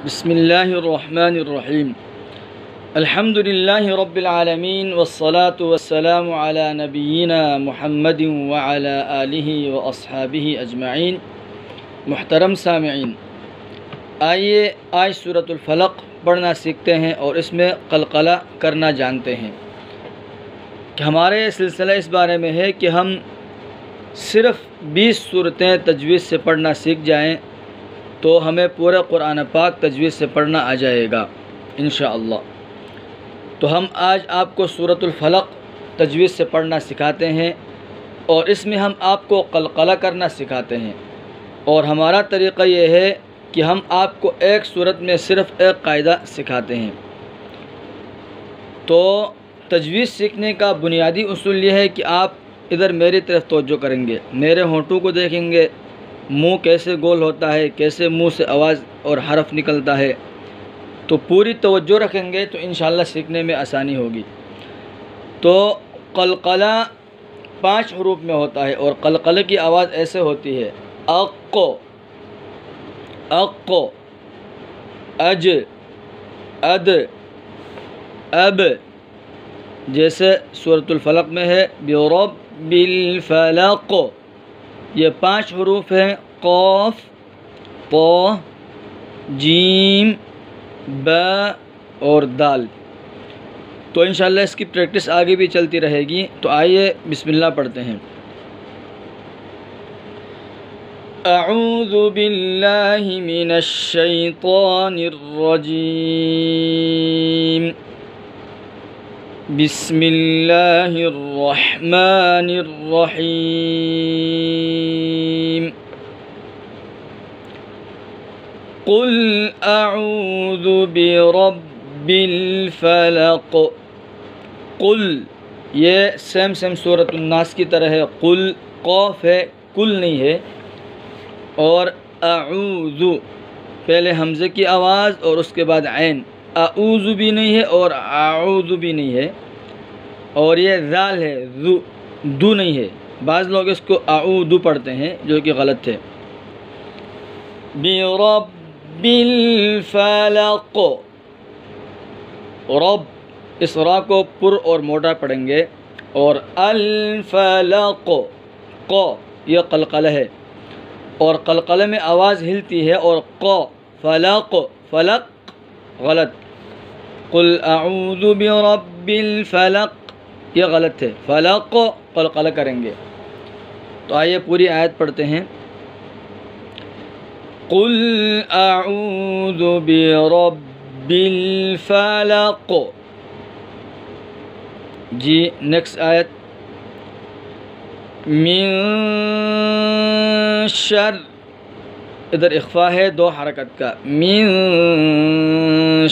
بسم اللہ الرحمن الرحیم الحمد للہ رب العالمین والصلاة والسلام علی نبینا محمد وعلی آلہ واصحابہ اجمعین۔ محترم سامعین، آئیے آج سورۃ الفلق پڑھنا سیکھتے ہیں اور اس میں قلقلہ کرنا جانتے ہیں کہ ہمارے سلسلہ اس بارے میں ہے کہ ہم صرف 20 صورتیں تجوید سے پڑھنا سیکھ جائیں تو ہمیں پورا قرآن پاک تجوید سے پڑھنا آ جائے گا انشاءاللہ۔ تو ہم آج آپ کو سورۃ الفلق تجوید سے پڑھنا سکھاتے ہیں اور اس میں ہم آپ کو قلقلہ کرنا سکھاتے ہیں، اور ہمارا طریقہ یہ ہے کہ ہم آپ کو ایک صورت میں صرف ایک قاعدہ سکھاتے ہیں۔ تو تجوید سیکھنے کا بنیادی اصول یہ ہے کہ آپ ادھر میری طرف توجہ کریں گے، میرے ہونٹوں کو دیکھیں گے، منہ کیسے گول ہوتا ہے، کیسے منہ سے آواز اور حرف نکلتا ہے، تو پوری توجہ رکھیں گے تو انشاءاللہ سیکھنے میں آسانی ہوگی۔ تو قلقلہ 5 حروف میں ہوتا ہے اور قلقلہ کی آواز ایسے ہوتی ہے: اق، اق، اج، اد، اب، جیسے سورۃ الفلق میں ہے برب الفلق، یہ 5 حروف ہیں: قاف، طا، جیم، با اور دال۔ تو انشاءاللہ اس کی پریکٹس آگے بھی چلتی رہے گی۔ تو آئیے بسم اللہ پڑھتے ہیں۔ اعوذ باللہ من الشیطان الرجیم، بسم اللہ الرحمن الرحیم۔ قل اعوذ برب الفلق۔ قل یہ سیم سورۃ الناس کی طرح ہے، قل قاف ہے، کل نہیں ہے، اور اعوذ پہلے حمزے کی آواز اور اس کے بعد عین، اعوذ بھی نہیں ہے اور اعوذ بھی نہیں ہے، اور یہ ذال ہے، دو نہیں ہے۔ بعض لوگ اس کو اعوذ پڑھتے ہیں جو کہ غلط ہے۔ برب الفلق، رب اس را کو پر اور موٹا پڑھیں گے، اور الفلق ق یہ قلقلہ ہے، اور قلقلہ میں آواز ہلتی ہے، اور ق فلق فلق غلط، قل اعوذ برب الفلق یہ غلط ہے، فلق قلقلہ کریں گے۔ تو آئیے پوری آیت پڑھتے ہیں۔ قل اعوذ برب الفلق۔ جی نیکسٹ آیت، من شر، ادھر اخفا ہے 2 حرکت کا، من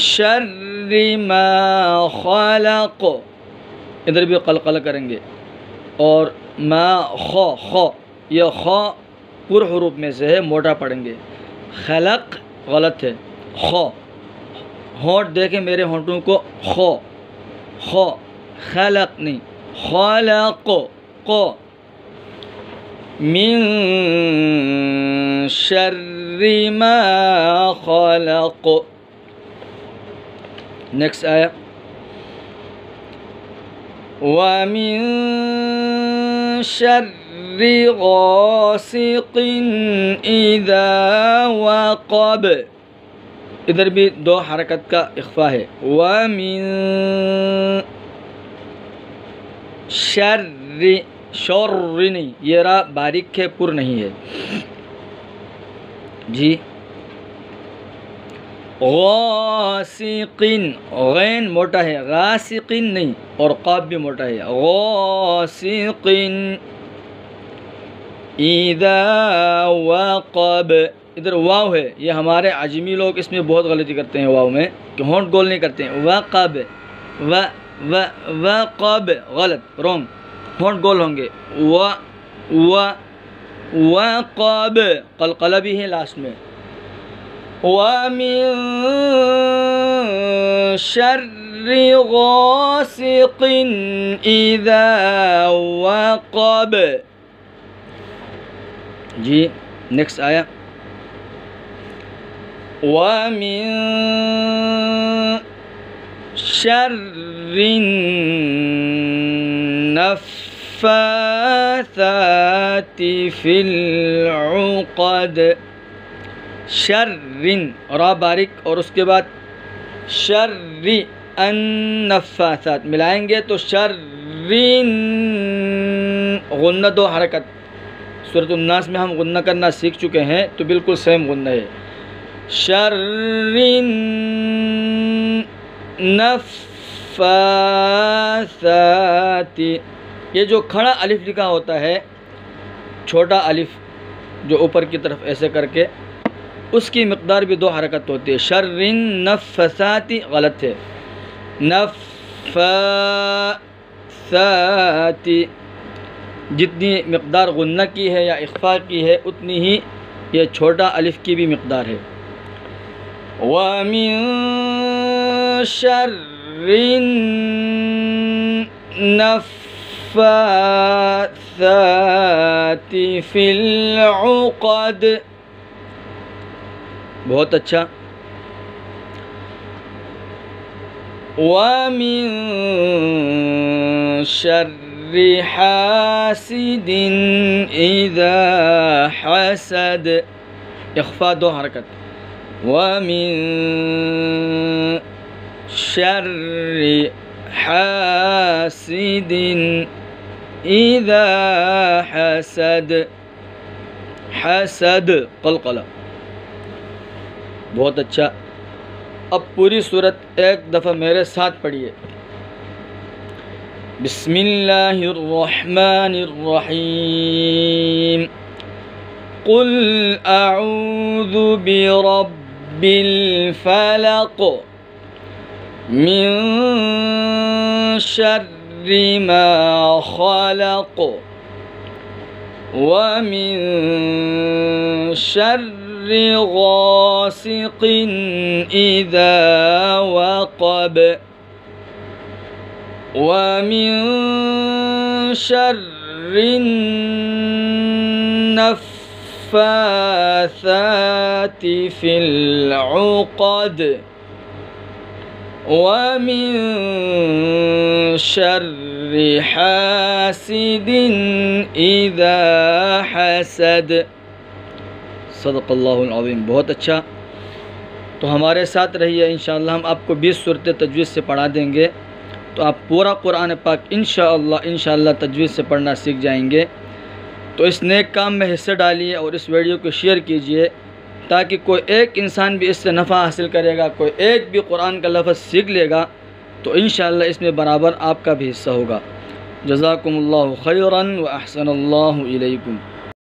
شر ما خلق، ادھر بھی قلقلہ کریں گے، اور ما خ یہ خ پر حروف میں سے ہے، موٹا پڑھیں گے، خلق غلط ہے، خ ہونٹ دیکھیں میرے ہونٹوں کو، خ خ خلق نہیں، خلق ق، من شر ما خلق۔ نیکسٹ آیا، وَمِن شَرِّ غَاسِقٍ إِذَا وَقَبَ، ادھر بھی 2 حرکت کا اخفا ہے، وَمِن شَرِّ، شر نہیں، یہ را باریک ہے، پر نہیں ہے جی۔ غاسقین، غین موٹا ہے، غاسقین نہیں، اور قاف بھی موٹا ہے، غاسقین اذا وقب، ادھر واو ہے، یہ ہمارے عجمی لوگ اس میں بہت غلطی کرتے ہیں، واو میں کہ ہونٹ گول نہیں کرتے ہیں، وقب وقب غلط، رونگ، ہونٹ گول ہوں گے، وقب قلقلہ بھی ہے لاسٹ میں، وَمِن شَرِّ غَاسِقٍ إِذَا وَقَبَ۔ جی نیکسٹ آیا، وَمِن شَرِّ النَّفَّاثَاتِ فِي الْعُقَدِ. شَرِّن را باریک اور اس کے بعد شَرِّ النَّفَّاثَات ملائیں گے تو شَرِّن غنہ دو حرکت. سورۃ الناس میں ہم غنہ کرنا سیکھ چکے ہیں تو بالکل سیم غنہ ہے. شَرِّ النَّفَّاثَاتِ. یہ جو کھڑا الف لکھا ہوتا ہے چھوٹا الف جو اوپر کی طرف ایسے کر کے اس کی مقدار بھی دو حرکت ہوتی ہے. شَرِّ النَّفَّاثَاتِ غلط ہے. نَفَّاثَاتِ جتنی مقدار غنہ کی ہے یا اخفاء کی ہے اتنی ہی یہ چھوٹا الف کی بھی مقدار ہے. وَمِن شَرِّ النَّفَّاثَاتِ فِي الْعُقَدِ. بہت اچھا. وَمِن شَرِّ حَاسِدٍ إِذَا حَسَدَ. اخفاء دو حرکت. وَمِن شَرِّ حَاسِدٍ إِذَا حَسَدَ. حسد قلقلہ. بہت اچھا. اب پوری صورت ایک دفعہ میرے ساتھ پڑھیے. بسم اللہ الرحمن الرحیم. قل اعوذ برب الفلق من شر ما خلق ومن شر غاسق إذا وقب ومن شر النفاثات في العقد ومن شر حاسد إذا حسد. صدق اللہ العظیم. بہت اچھا. تو ہمارے ساتھ رہیے. انشاءاللہ ہم آپ کو 20 صورتیں تجوید سے پڑھا دیں گے تو آپ پورا قرآن پاک انشاءاللہ تجوید سے پڑھنا سیکھ جائیں گے. تو اس نیک کام میں حصہ ڈالیے اور اس ویڈیو کو شیئر کیجیے تاکہ کوئی ایک انسان بھی اس سے نفع حاصل کرے گا. کوئی ایک بھی قرآن کا لفظ سیکھ لے گا تو انشاءاللہ اس میں برابر آپ کا بھی حصہ ہوگا. جزاکم اللہ خیرا و احسن اللہ علیکم.